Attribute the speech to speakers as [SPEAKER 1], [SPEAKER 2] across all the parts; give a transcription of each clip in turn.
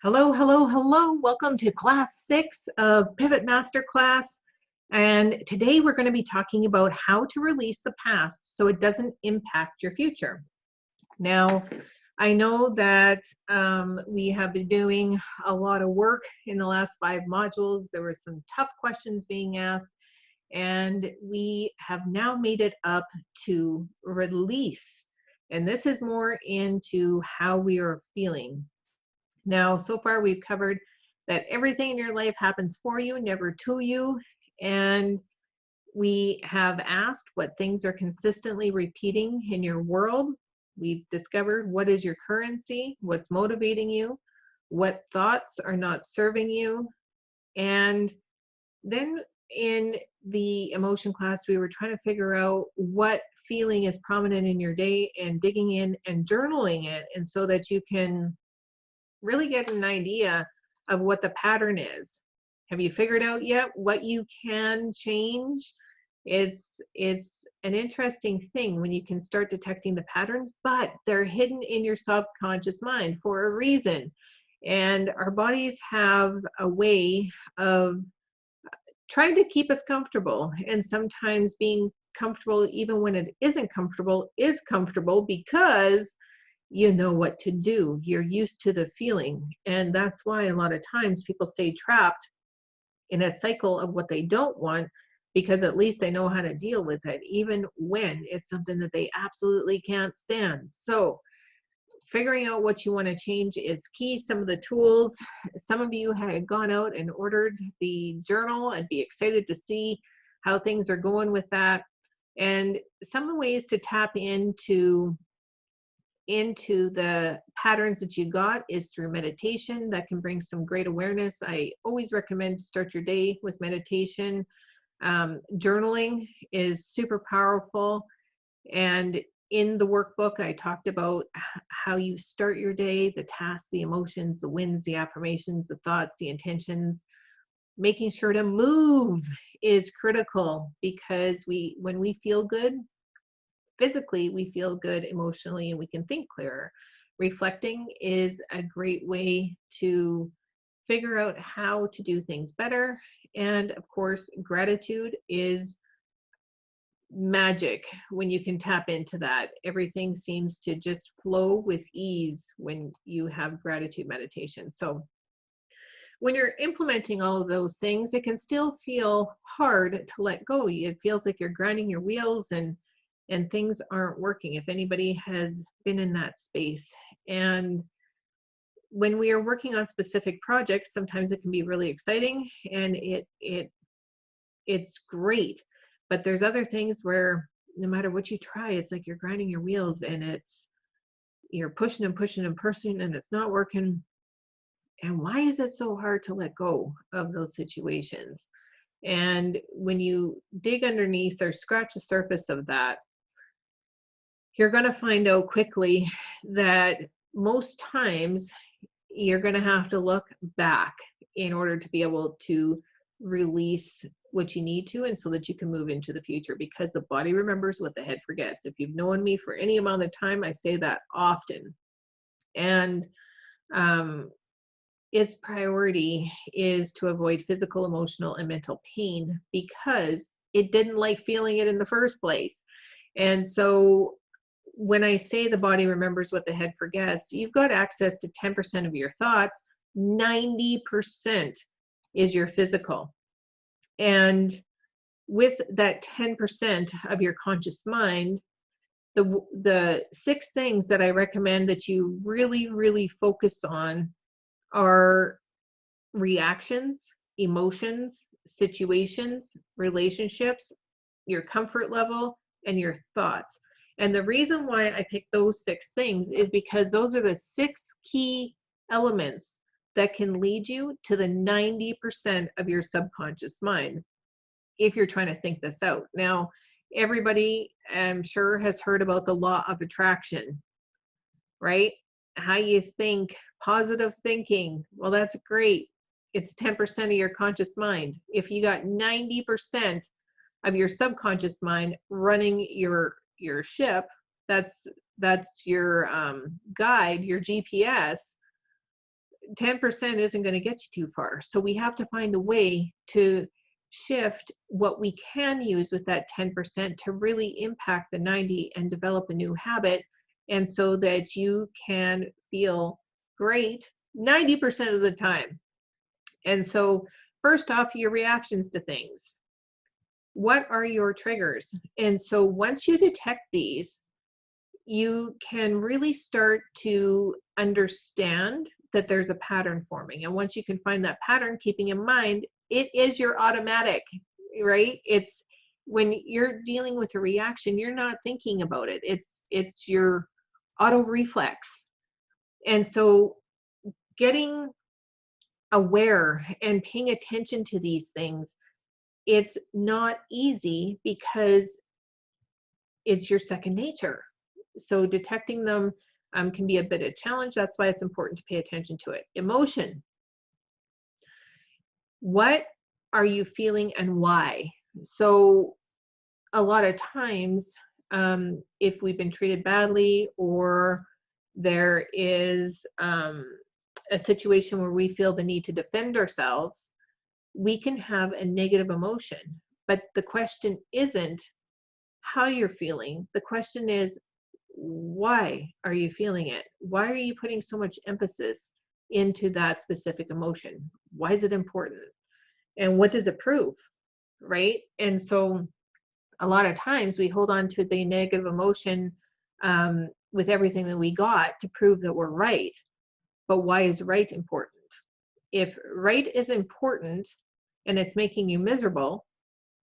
[SPEAKER 1] Hello, hello, hello. Welcome to class 6 of Pivot Masterclass. And today we're going to be talking about how to release the past so it doesn't impact your future. Now, I know that we have been doing a lot of work in the last 5 modules. There were some tough questions being asked, and we have now made it up to release. And this is more into how we are feeling. Now, so far we've covered that everything in your life happens for you, never to you. And we have asked what things are consistently repeating in your world. We've discovered what is your currency, what's motivating you, what thoughts are not serving you. And then in the emotion class, we were trying to figure out what feeling is prominent in your day and digging in and journaling it, and so that you can really get an idea of what the pattern is. Have you figured out yet what you can change? It's an interesting thing when you can start detecting the patterns, but they're hidden in your subconscious mind for a reason. And our bodies have a way of trying to keep us comfortable, and sometimes being comfortable even when it isn't comfortable is comfortable because you know what to do. You're used to the feeling. And that's why a lot of times people stay trapped in a cycle of what they don't want, because at least they know how to deal with it, even when it's something that they absolutely can't stand. So figuring out what you want to change is key. Some of the tools, some of you had gone out and ordered the journal. I'd be excited to see how things are going with that. And some of the ways to tap into the patterns that you got is through meditation. That can bring some great awareness. I always recommend to start your day with meditation. Journaling is super powerful. And in the workbook, I talked about how you start your day, the tasks, the emotions, the wins, the affirmations, the thoughts, the intentions. Making sure to move is critical, because when we feel good, physically, we feel good emotionally, and we can think clearer. Reflecting is a great way to figure out how to do things better. And of course, gratitude is magic when you can tap into that. Everything seems to just flow with ease when you have gratitude meditation. So when you're implementing all of those things, it can still feel hard to let go. It feels like you're grinding your wheels and things aren't working, if anybody has been in that space. And when we are working on specific projects, sometimes it can be really exciting and it's great. But there's other things where no matter what you try, it's like you're grinding your wheels and you're pushing and pushing and pushing and it's not working. And why is it so hard to let go of those situations? And when you dig underneath or scratch the surface of that, you're going to find out quickly that most times you're going to have to look back in order to be able to release what you need to, and so that you can move into the future, because the body remembers what the head forgets. If you've known me for any amount of time, I say that often. And its priority is to avoid physical, emotional, and mental pain, because it didn't like feeling it in the first place. And so when I say the body remembers what the head forgets, you've got access to 10% of your thoughts. 90% is your physical. And with that 10% of your conscious mind, the 6 things that I recommend that you really, really focus on are reactions, emotions, situations, relationships, your comfort level, and your thoughts. And the reason why I picked those 6 things is because those are the 6 key elements that can lead you to the 90% of your subconscious mind if you're trying to think this out. Now, everybody, I'm sure, has heard about the law of attraction, right? How you think, positive thinking. Well, that's great. It's 10% of your conscious mind. If you got 90% of your subconscious mind running your ship, that's your guide, your GPS, 10% isn't going to get you too far. So we have to find a way to shift what we can use with that 10% to really impact the 90 and develop a new habit, and so that you can feel great 90% of the time. And so first off, your reactions to things. What are your triggers? And so once you detect these, you can really start to understand that there's a pattern forming. And once you can find that pattern, keeping in mind, it is your automatic, right? It's when you're dealing with a reaction, you're not thinking about it. It's your auto reflex. And so getting aware and paying attention to these things, it's not easy because it's your second nature. So detecting them can be a bit of a challenge. That's why it's important to pay attention to it. Emotion. What are you feeling and why? So a lot of times, if we've been treated badly, or there is a situation where we feel the need to defend ourselves, we can have a negative emotion. But the question isn't how you're feeling. The question is, why are you feeling it? Why are you putting so much emphasis into that specific emotion? Why is it important? And what does it prove? Right? And so a lot of times we hold on to the negative emotion with everything that we got to prove that we're right. But why is right important? If right is important and it's making you miserable,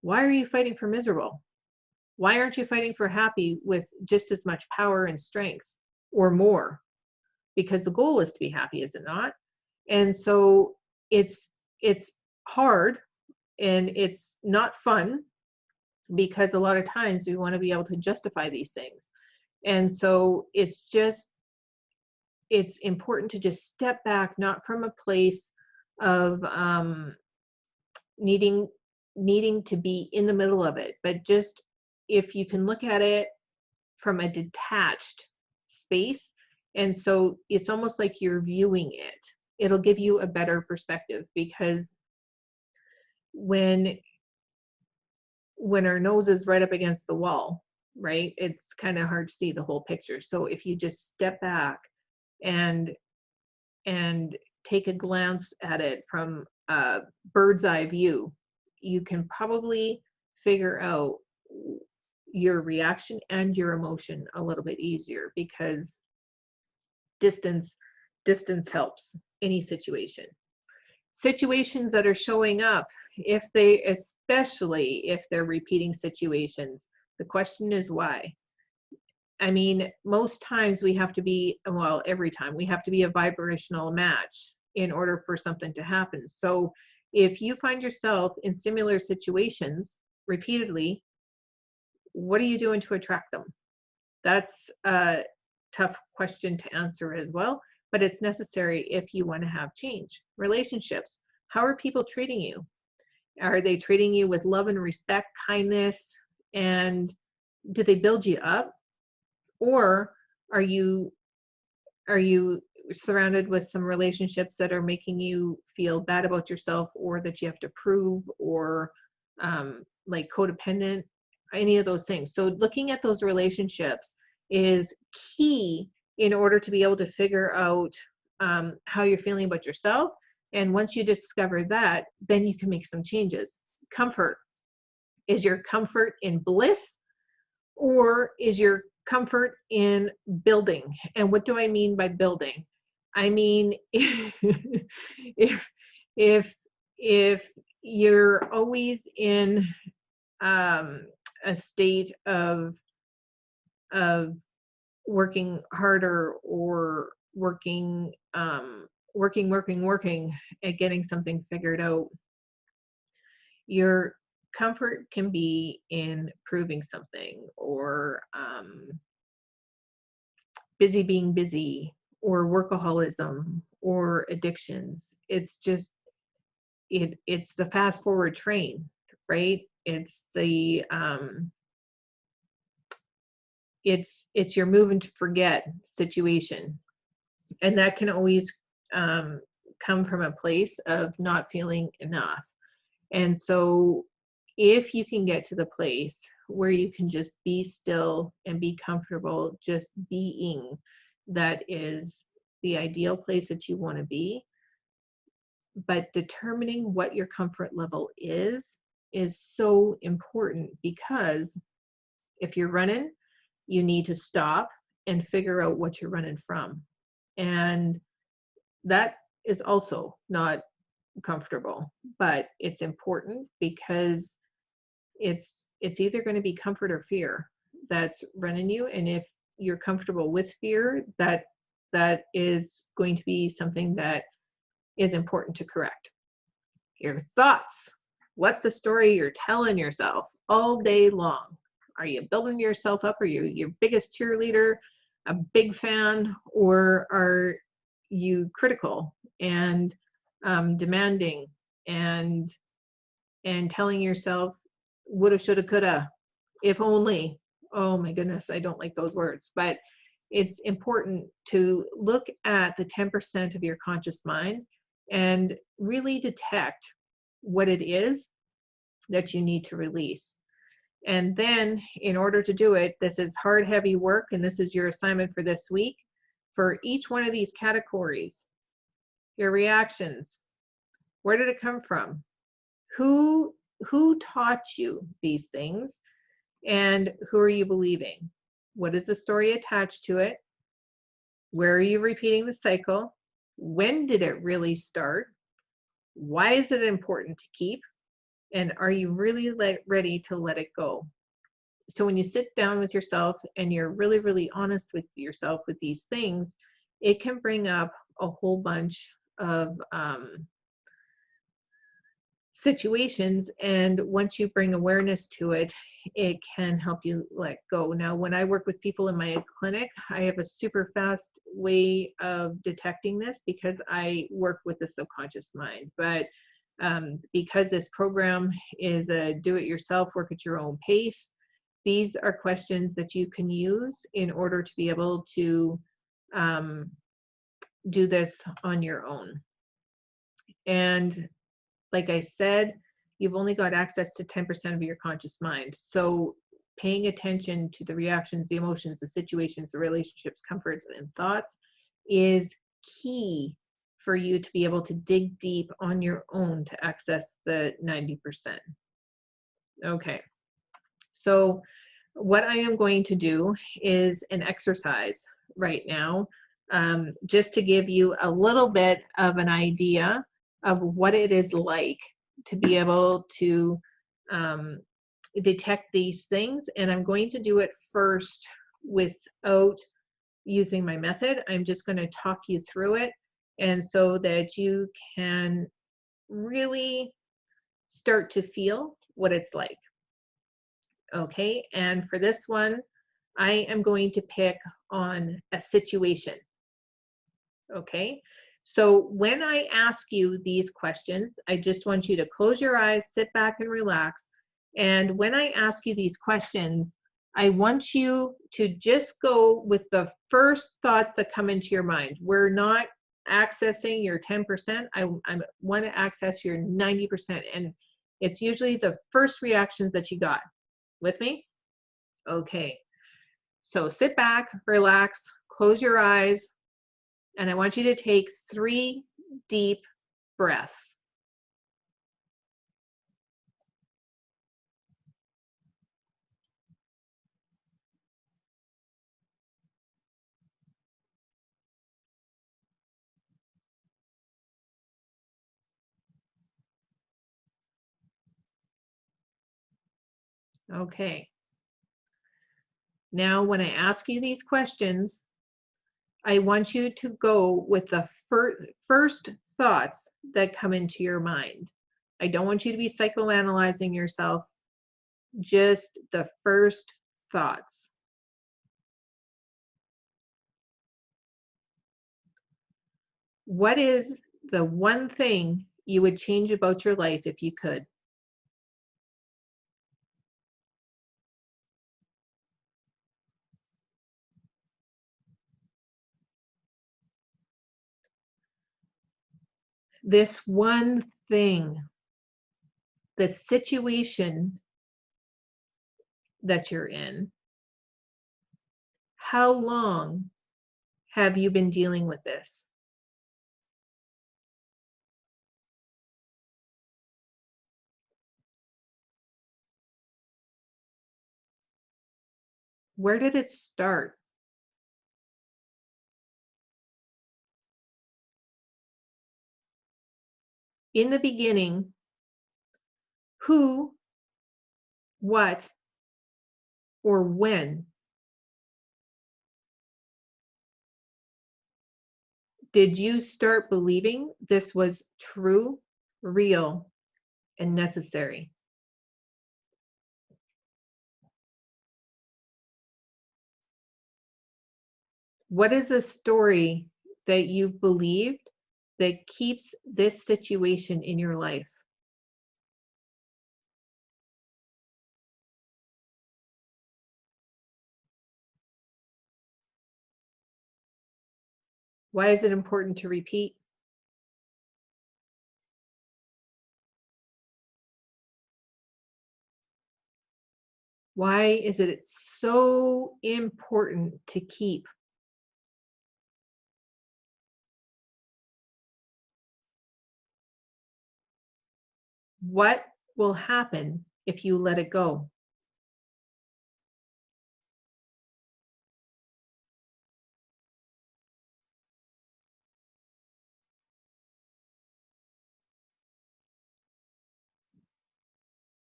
[SPEAKER 1] why are you fighting for miserable? Why aren't you fighting for happy with just as much power and strength or more? Because the goal is to be happy, is it not? And so it's hard and it's not fun, because a lot of times we want to be able to justify these things. And so it's important to just step back, not from a place of needing to be in the middle of it, but just if you can look at it from a detached space. And so it's almost like you're viewing it. It'll give you a better perspective, because when our nose is right up against the wall, right, it's kind of hard to see the whole picture. So if you just step back and take a glance at it from a bird's eye view, you can probably figure out your reaction and your emotion a little bit easier, because distance helps any situation. Situations that are showing up, especially if they're repeating situations, the question is why. I mean, most times we have to be, well, every time we have to be a vibrational match in order for something to happen. So if you find yourself in similar situations repeatedly, what are you doing to attract them? That's a tough question to answer as well, but it's necessary if you want to have change. Relationships. How are people treating you? Are they treating you with love and respect, kindness, and do they build you up? Or are you surrounded with some relationships that are making you feel bad about yourself, or that you have to prove, or like codependent, any of those things? So looking at those relationships is key in order to be able to figure out how you're feeling about yourself. And once you discover that, then you can make some changes. Comfort. Is your comfort in bliss, or is your comfort in building? And what do I mean by building? I mean, if you're always in a state of working harder, or working at getting something figured out, your comfort can be in proving something, or being busy, or workaholism, or addictions. It's just it's the fast forward train, right? It's the it's your moving to forget situation, and that can always come from a place of not feeling enough. And so if you can get to the place where you can just be still and be comfortable, just being, that is the ideal place that you want to be. But determining what your comfort level is so important, because if you're running, you need to stop and figure out what you're running from. And that is also not comfortable, but it's important because it's either going to be comfort or fear that's running you. And if you're comfortable with fear, that is going to be something that is important to correct. Your thoughts. What's the story you're telling yourself all day long? Are you building yourself up? Are you your biggest cheerleader, a big fan, or are you critical and demanding and telling yourself woulda, shoulda, coulda, if only? Oh my goodness, I don't like those words, but it's important to look at the 10% of your conscious mind and really detect what it is that you need to release. And then in order to do it, this is hard, heavy work, and this is your assignment for this week. For each one of these categories, your reactions, where did it come from? Who taught you these things, and who are you believing? What is the story attached to it? Where are you repeating the cycle? When did it really start? Why is it important to keep? And are you really ready to let it go? So when you sit down with yourself and you're really, really honest with yourself with these things, it can bring up a whole bunch of situations. And once you bring awareness to it, it can help you let go. Now, when I work with people in my clinic, I have a super fast way of detecting this because I work with the subconscious mind. But because this program is a do-it-yourself, work at your own pace, these are questions that you can use in order to be able to do this on your own. And like I said, you've only got access to 10% of your conscious mind. So paying attention to the reactions, the emotions, the situations, the relationships, comforts, and thoughts is key for you to be able to dig deep on your own to access the 90%. Okay, so what I am going to do is an exercise right now, just to give you a little bit of an idea of what it is like to be able to detect these things. And I'm going to do it first without using my method. I'm just going to talk you through it, and so that you can really start to feel what it's like. Okay, and for this one, I am going to pick on a situation. Okay, so when I ask you these questions, I just want you to close your eyes, sit back and relax. And when I ask you these questions, I want you to just go with the first thoughts that come into your mind. We're not accessing your 10%. I want to access your 90%. And it's usually the first reactions that you got. With me? Okay. So sit back, relax, close your eyes, and I want you to take 3 deep breaths. Okay. Now, when I ask you these questions, I want you to go with the first thoughts that come into your mind. I don't want you to be psychoanalyzing yourself, just the first thoughts. What is the one thing you would change about your life if you could? this one thing, the situation that you're in, how long have you been dealing with this? Where did it start? In the beginning, who, what, or when did you start believing this was true, real, and necessary? What is a story that you've believed that keeps this situation in your life? Why is it important to repeat? Why is it so important to keep? What will happen if you let it go?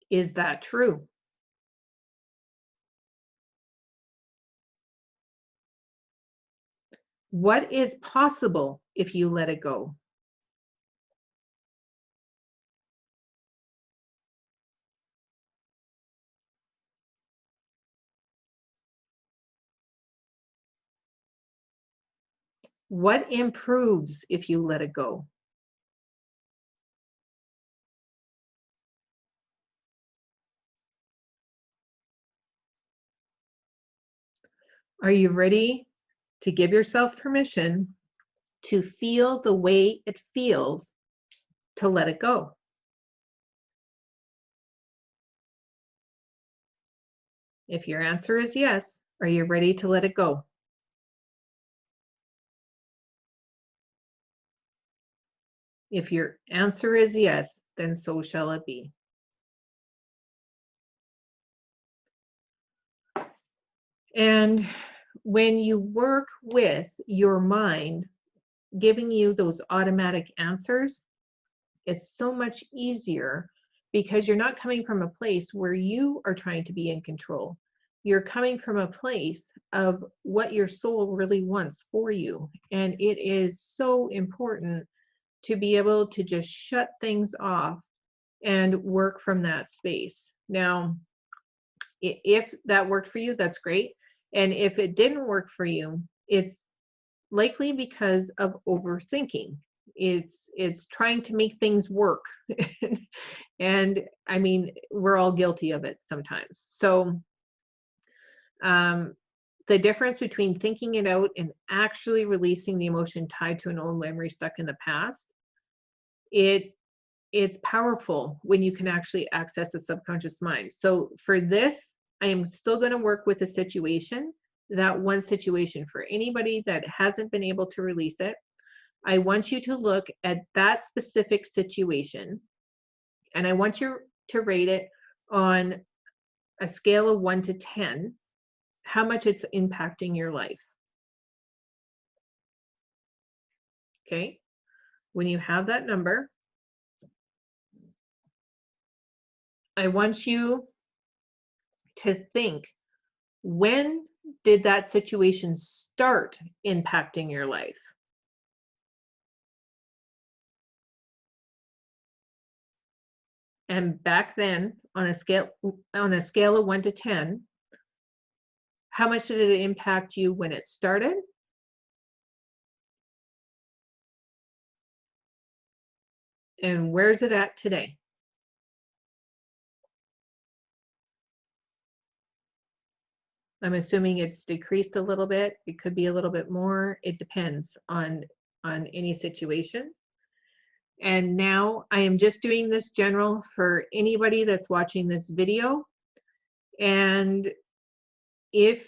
[SPEAKER 1] Is that true? What is possible if you let it go? What improves if you let it go? Are you ready to give yourself permission to feel the way it feels to let it go? If your answer is yes, are you ready to let it go? If your answer is yes, then so shall it be. And when you work with your mind giving you those automatic answers, it's so much easier because you're not coming from a place where you are trying to be in control. You're coming from a place of what your soul really wants for you. And it is so important to be able to just shut things off and work from that space. Now, if that worked for you, that's great. And if it didn't work for you, it's likely because of overthinking. It's trying to make things work. And I mean, we're all guilty of it sometimes. So um, the difference between thinking it out and actually releasing the emotion tied to an old memory stuck in the past, it's powerful when you can actually access the subconscious mind. So for this, I am still going to work with the situation, that one situation. For anybody that hasn't been able to release it, I want you to look at that specific situation, and I want you to rate it on a scale of 1 to 10, how much it's impacting your life. Okay? When you have that number, I want you to think, when did that situation start impacting your life? And back then, on a scale of 1 to 10, how much did it impact you when it started? And where's it at today? I'm assuming it's decreased a little bit. It could be a little bit more. It depends on any situation. And now I am just doing this general for anybody that's watching this video. And if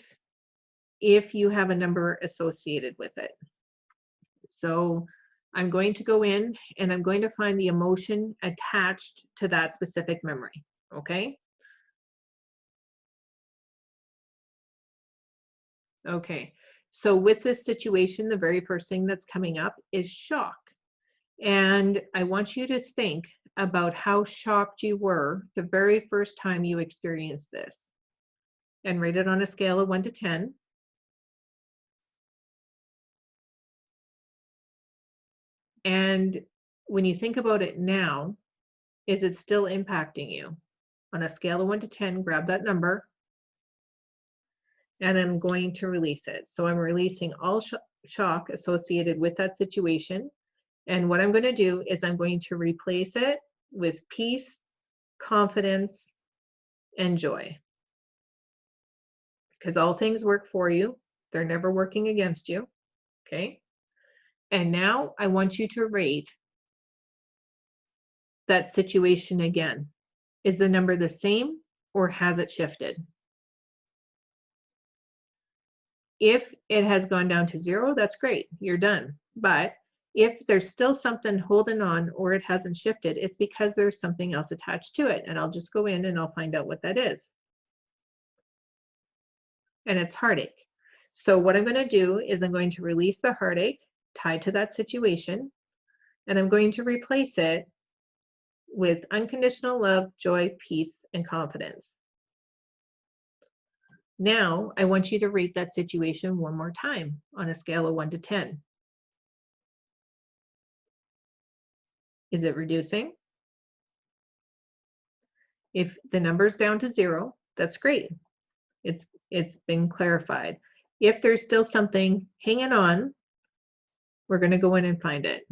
[SPEAKER 1] you have a number associated with it. So I'm going to go in and I'm going to find the emotion attached to that specific memory, okay? Okay, so with this situation, the very first thing that's coming up is shock. And I want you to think about how shocked you were the very first time you experienced this. And rate it on a scale of 1 to 10. And when you think about it now, is it still impacting you? On a scale of 1 to 10, grab that number, and I'm going to release it. So I'm releasing all shock associated with that situation. And what I'm going to do is I'm going to replace it with peace, confidence, and joy. Because all things work for you. They're never working against you. Okay. And now I want you to rate that situation again. Is the number the same or has it shifted? If it has gone down to 0, that's great, you're done. But if there's still something holding on or it hasn't shifted, it's because there's something else attached to it. And I'll just go in and I'll find out what that is. And it's heartache. So what I'm going to do is I'm going to release the heartache tied to that situation, and I'm going to replace it with unconditional love, joy, peace, and confidence. Now, I want you to rate that situation one more time on a scale of 1 to 10. Is it reducing? If the number's down to 0, that's great. It's been clarified. If there's still something hanging on, we're going to go in and find it.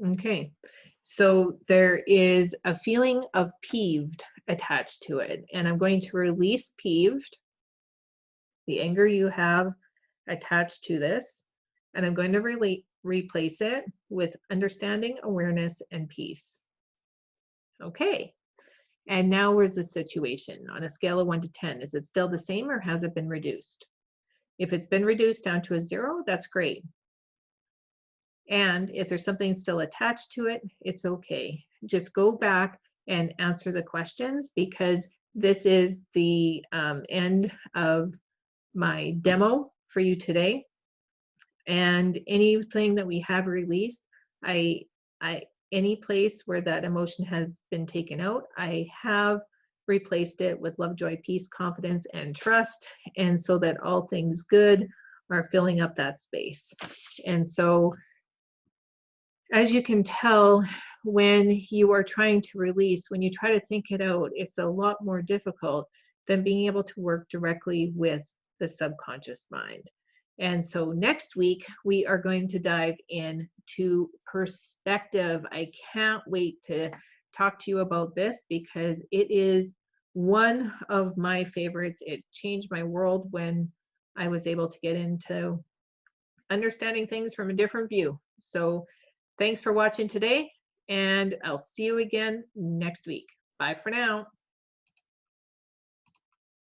[SPEAKER 1] Okay, so there is a feeling of peeved attached to it, and I'm going to release peeved, the anger you have attached to this, and I'm going to replace it with understanding, awareness, and peace. Okay, and now where's the situation on a scale of 1 to 10? Is it still the same or has it been reduced? If it's been reduced down to a 0, that's great. And if there's something still attached to it, it's okay. Just go back and answer the questions, because this is the end of my demo for you today. And anything that we have released, any place where that emotion has been taken out, I have replaced it with love, joy, peace, confidence, and trust. And so that all things good are filling up that space. And so, as you can tell, when you are trying to release, when you try to think it out, it's a lot more difficult than being able to work directly with the subconscious mind. And so next week, we are going to dive into perspective. I can't wait to talk to you about this because it is one of my favorites. It changed my world when I was able to get into understanding things from a different view. So thanks for watching today, and I'll see you again next week. Bye for now.